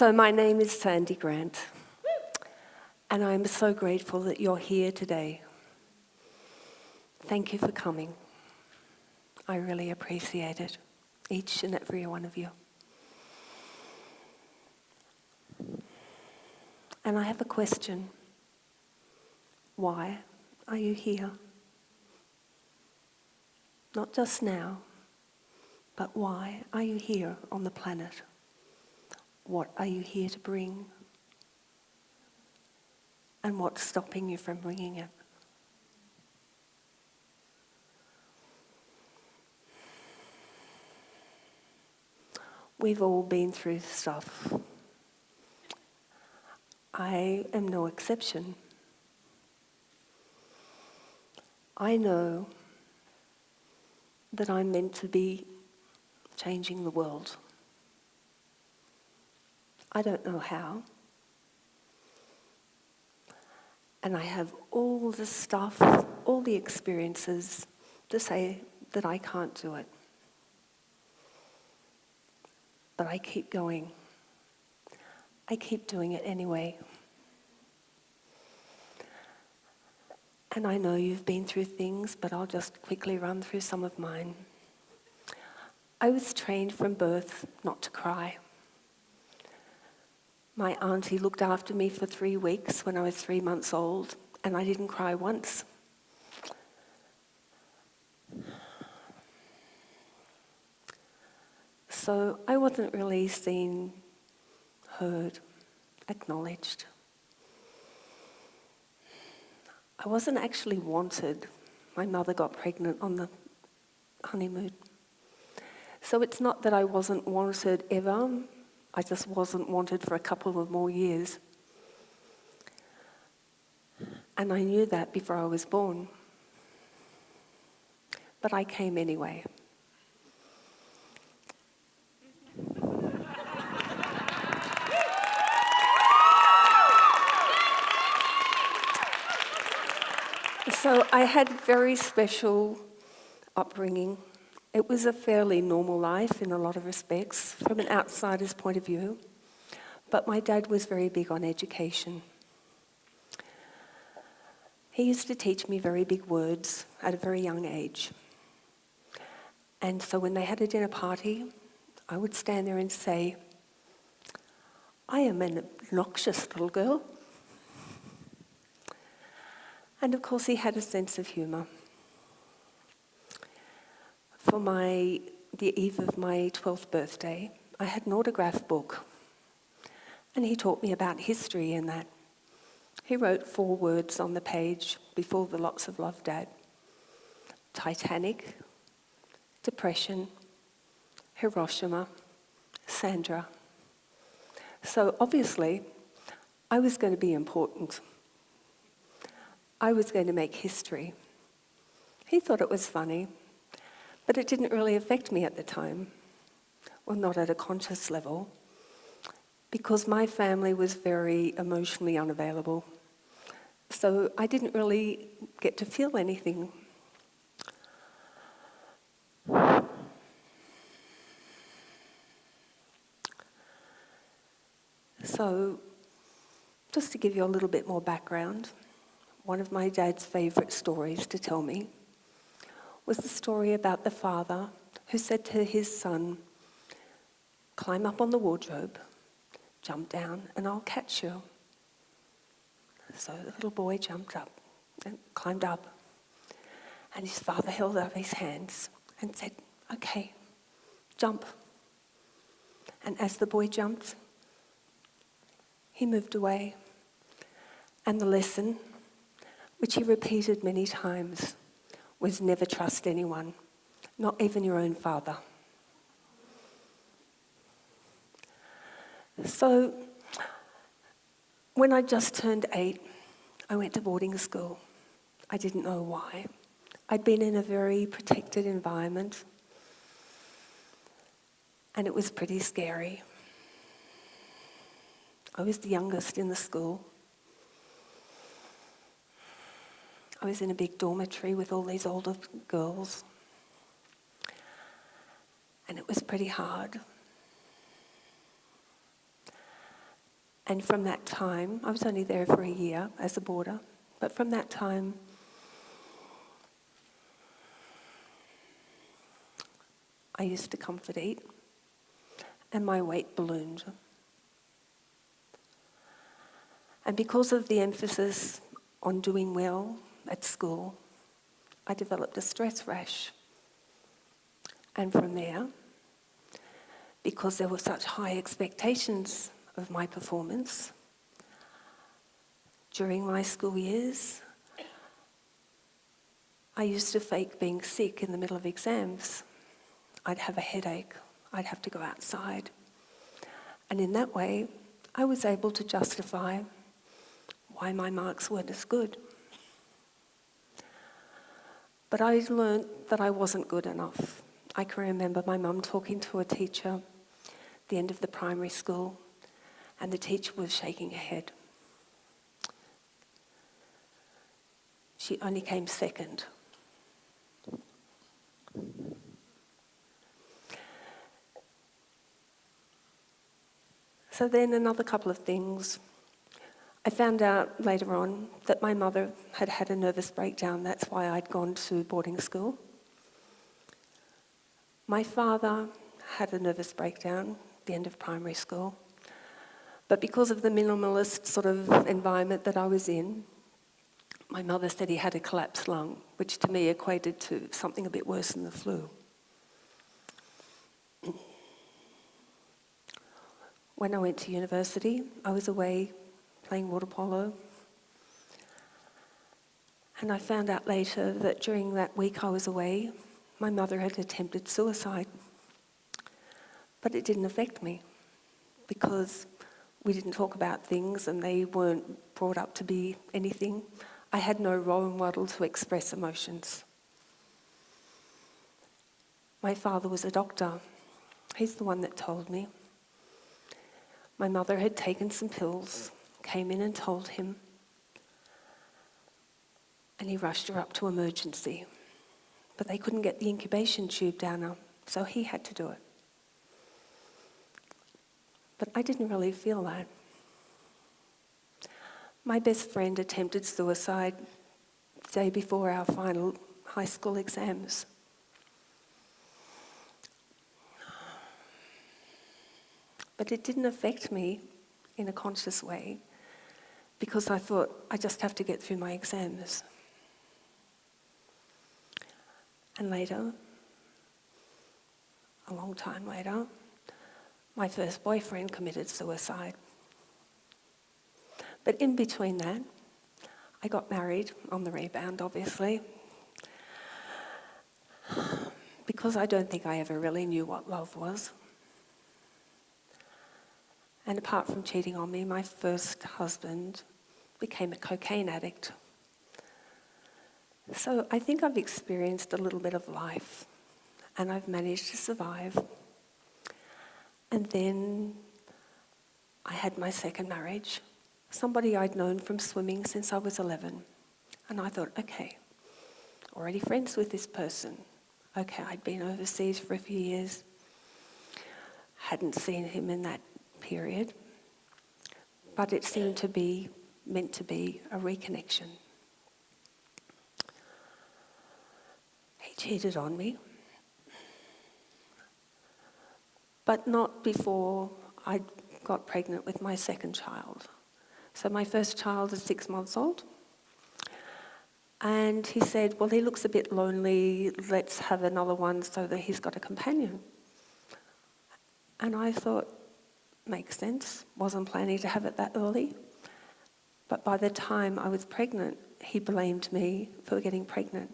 So my name is Sandy Grant, and I'm so grateful that you're here today. Thank you for coming. I really appreciate it, each and every one of you. And I have a question. Why are you here? Not just now, but why are you here on the planet? What are you here to bring? And what's stopping you from bringing it? We've all been through stuff. I am no exception. I know that I'm meant to be changing the world. I don't know how. And I have all the stuff, all the experiences to say that I can't do it. But I keep going. I keep doing it anyway. And I know you've been through things, but I'll just quickly run through some of mine. I was trained from birth not to cry. My auntie looked after me for 3 weeks when I was 3 months old, and I didn't cry once. So I wasn't really seen, heard, acknowledged. I wasn't actually wanted. My mother got pregnant on the honeymoon. So it's not that I wasn't wanted ever. I just wasn't wanted for a couple of more years. And I knew that before I was born. But I came anyway. So I had very special upbringing. It was a fairly normal life in a lot of respects, from an outsider's point of view. But my dad was very big on education. He used to teach me very big words at a very young age. And so when they had a dinner party, I would stand there and say, "I am an obnoxious little girl." And of course he had a sense of humour. For the eve of my 12th birthday, I had an autograph book. And he taught me about history in that. He wrote 4 words on the page before the lots of love, Dad. Titanic, Depression, Hiroshima, Sandra. So obviously, I was going to be important. I was going to make history. He thought it was funny. But it didn't really affect me at the time, well, not at a conscious level, because my family was very emotionally unavailable. So I didn't really get to feel anything. So, just to give you a little bit more background, one of my dad's favourite stories to tell me was the story about the father who said to his son, "Climb up on the wardrobe, jump down, and I'll catch you." So the little boy jumped up and climbed up, and his father held up his hands and said, "Okay, jump." And as the boy jumped, he moved away. And the lesson, which he repeated many times, was never trust anyone, not even your own father. So, when I just turned 8, I went to boarding school. I didn't know why. I'd been in a very protected environment, and it was pretty scary. I was the youngest in the school. I was in a big dormitory with all these older girls. And it was pretty hard. And from that time, I was only there for a year as a boarder, but from that time, I used to comfort eat, and my weight ballooned. And because of the emphasis on doing well at school, I developed a stress rash. And from there, because there were such high expectations of my performance, during my school years, I used to fake being sick in the middle of exams. I'd have a headache, I'd have to go outside. And in that way, I was able to justify why my marks weren't as good. But I learned that I wasn't good enough. I can remember my mum talking to a teacher at the end of the primary school, and the teacher was shaking her head. She only came second. So then another couple of things. I found out later on that my mother had had a nervous breakdown. That's why I'd gone to boarding school. My father had a nervous breakdown at the end of primary school. But because of the minimalist sort of environment that I was in, my mother said he had a collapsed lung, which to me equated to something a bit worse than the flu. When I went to university, I was away playing water polo. And I found out later that during that week I was away, my mother had attempted suicide. But it didn't affect me because we didn't talk about things and they weren't brought up to be anything. I had no role model to express emotions. My father was a doctor. He's the one that told me. My mother had taken some pills, came in and told him, and he rushed her up to emergency. But they couldn't get the incubation tube down her, so he had to do it. But I didn't really feel that. My best friend attempted suicide the day before our final high school exams. But it didn't affect me in a conscious way because I thought, I just have to get through my exams. And later, a long time later, my first boyfriend committed suicide. But in between that, I got married on the rebound, obviously, because I don't think I ever really knew what love was. And apart from cheating on me, my first husband became a cocaine addict. So I think I've experienced a little bit of life, and I've managed to survive. And then I had my second marriage, somebody I'd known from swimming since I was 11. And I thought, okay, already friends with this person. Okay, I'd been overseas for a few years, hadn't seen him in that period, but it seemed to be meant to be a reconnection. He cheated on me, but not before I got pregnant with my second child. So my first child is 6 months old, and he said, well, he looks a bit lonely, let's have another one so that he's got a companion. And I thought, makes sense, wasn't planning to have it that early. But by the time I was pregnant, he blamed me for getting pregnant,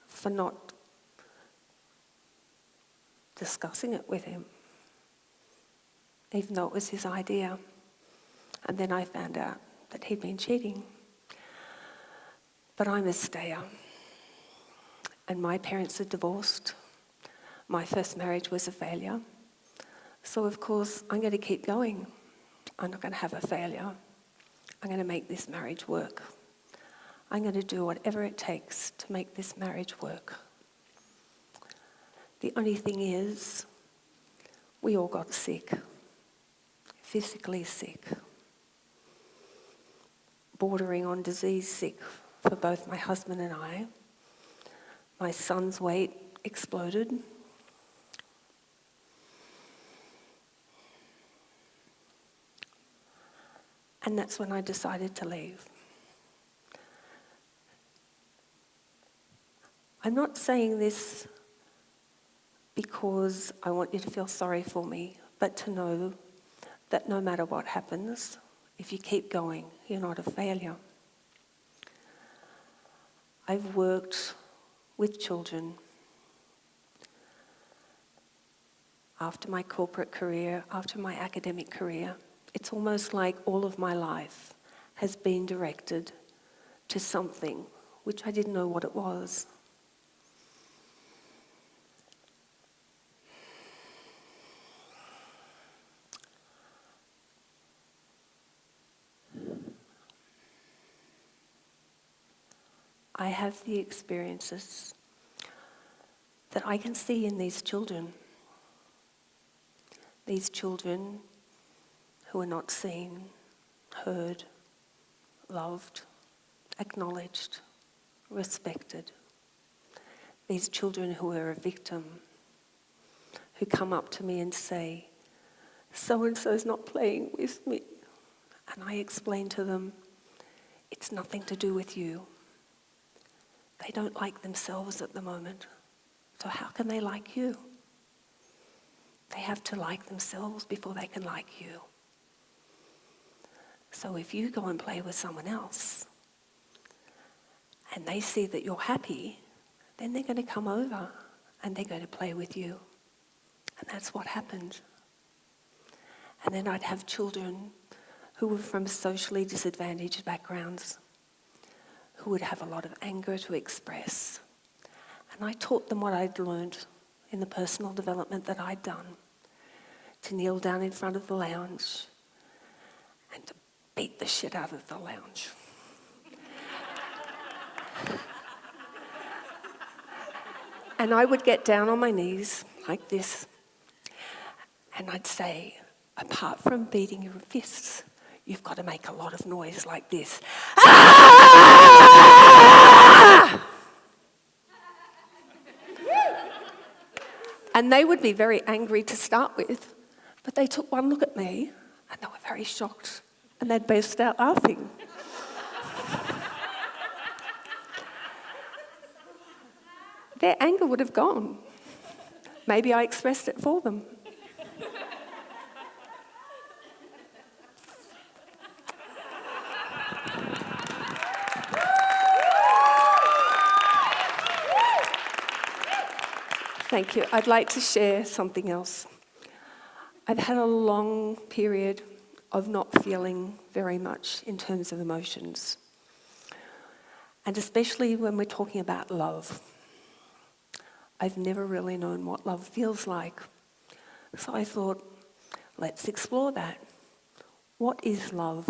for not discussing it with him, even though it was his idea. And then I found out that he'd been cheating. But I'm a stayer, and my parents are divorced. My first marriage was a failure. So of course, I'm going to keep going. I'm not going to have a failure. I'm going to make this marriage work. I'm going to do whatever it takes to make this marriage work. The only thing is, we all got sick. physically sick, bordering on disease sick for both my husband and I. My son's weight exploded. And that's when I decided to leave. I'm not saying this because I want you to feel sorry for me, but to know that no matter what happens, if you keep going, you're not a failure. I've worked with children after my corporate career, after my academic career. It's almost like all of my life has been directed to something which I didn't know what it was. I have the experiences that I can see in these children who are not seen, heard, loved, acknowledged, respected. These children who are a victim, who come up to me and say, "So-and-so's not playing with me." And I explain to them, it's nothing to do with you. They don't like themselves at the moment. So how can they like you? They have to like themselves before they can like you. So if you go and play with someone else and they see that you're happy, then they're going to come over and they're going to play with you. And that's what happened. And then I'd have children who were from socially disadvantaged backgrounds, who would have a lot of anger to express. And I taught them what I'd learned in the personal development that I'd done, to kneel down in front of the lounge and to beat the shit out of the lounge. And I would get down on my knees like this, and I'd say, apart from beating your fists, you've got to make a lot of noise like this. Ah! And they would be very angry to start with, but they took one look at me and they were very shocked and they'd burst out laughing. Their anger would have gone. Maybe I expressed it for them. Thank you. I'd like to share something else. I've had a long period of not feeling very much in terms of emotions. And especially when we're talking about love. I've never really known what love feels like. So I thought, let's explore that. What is love?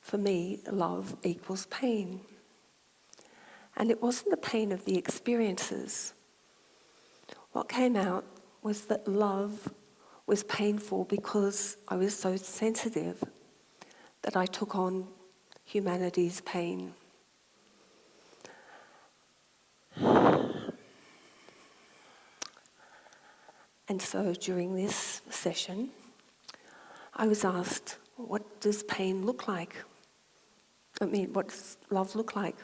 For me, love equals pain. And it wasn't the pain of the experiences. What came out was that love was painful because I was so sensitive that I took on humanity's pain. And so during this session, I was asked, what does pain look like? What does love look like?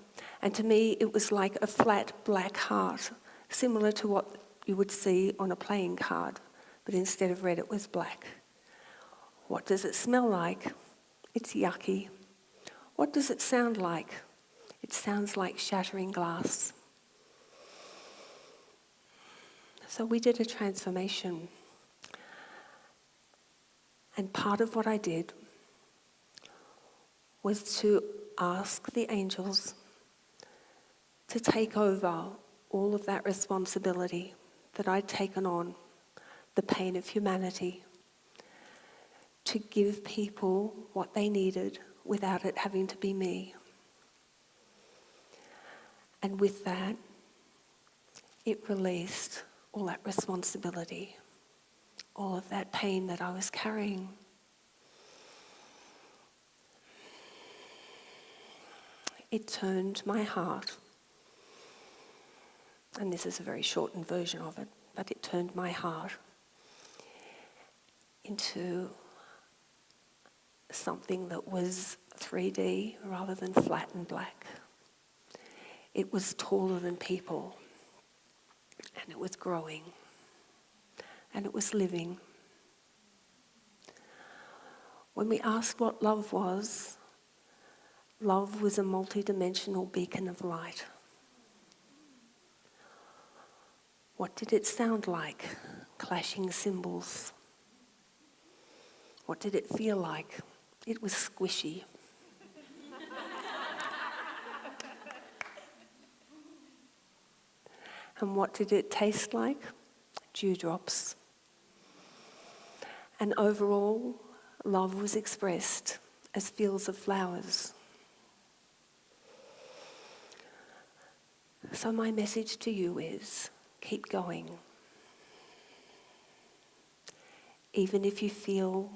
And to me, it was like a flat black heart, similar to what you would see on a playing card, but instead of red, it was black. What does it smell like? It's yucky. What does it sound like? It sounds like shattering glass. So we did a transformation. And part of what I did was to ask the angels to take over all of that responsibility that I'd taken on, the pain of humanity, to give people what they needed without it having to be me. And with that, it released all that responsibility, all of that pain that I was carrying. it turned my heart, and this is a very shortened version of it, but it turned my heart into something that was 3D rather than flat and black. It was taller than people, and it was growing, and it was living. When we asked what love was a multidimensional beacon of light. What did it sound like? Clashing cymbals. What did it feel like? It was squishy. And what did it taste like? Dewdrops. And overall, love was expressed as fields of flowers. So my message to you is, keep going. Even if you feel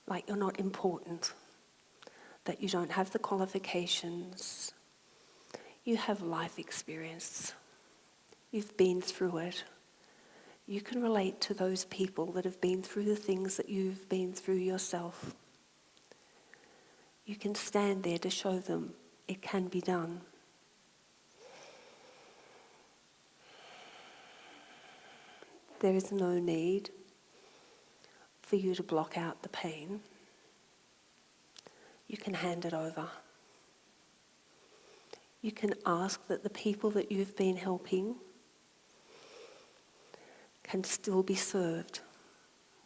like you're not important, that you don't have the qualifications, you have life experience. You've been through it. You can relate to those people that have been through the things that you've been through yourself. You can stand there to show them it can be done. There is no need for you to block out the pain. You can hand it over. You can ask that the people that you've been helping can still be served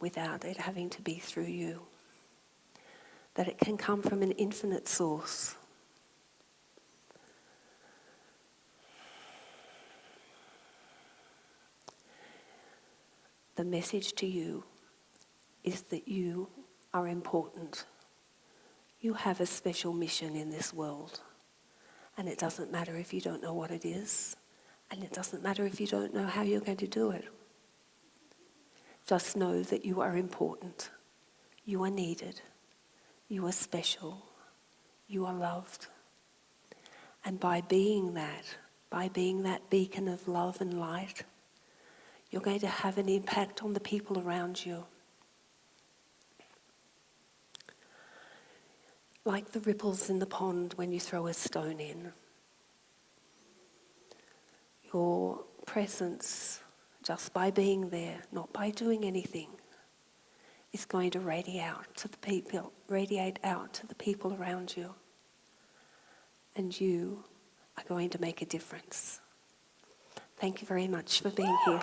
without it having to be through you. That it can come from an infinite source. The message to you is that you are important. You have a special mission in this world. And it doesn't matter if you don't know what it is. And it doesn't matter if you don't know how you're going to do it. Just know that you are important. You are needed. You are special. You are loved. And by being that beacon of love and light, you're going to have an impact on the people around you. Like the ripples in the pond when you throw a stone in. Your presence, just by being there, not by doing anything, is going to radiate out to the people around you. And you are going to make a difference. Thank you very much for being here.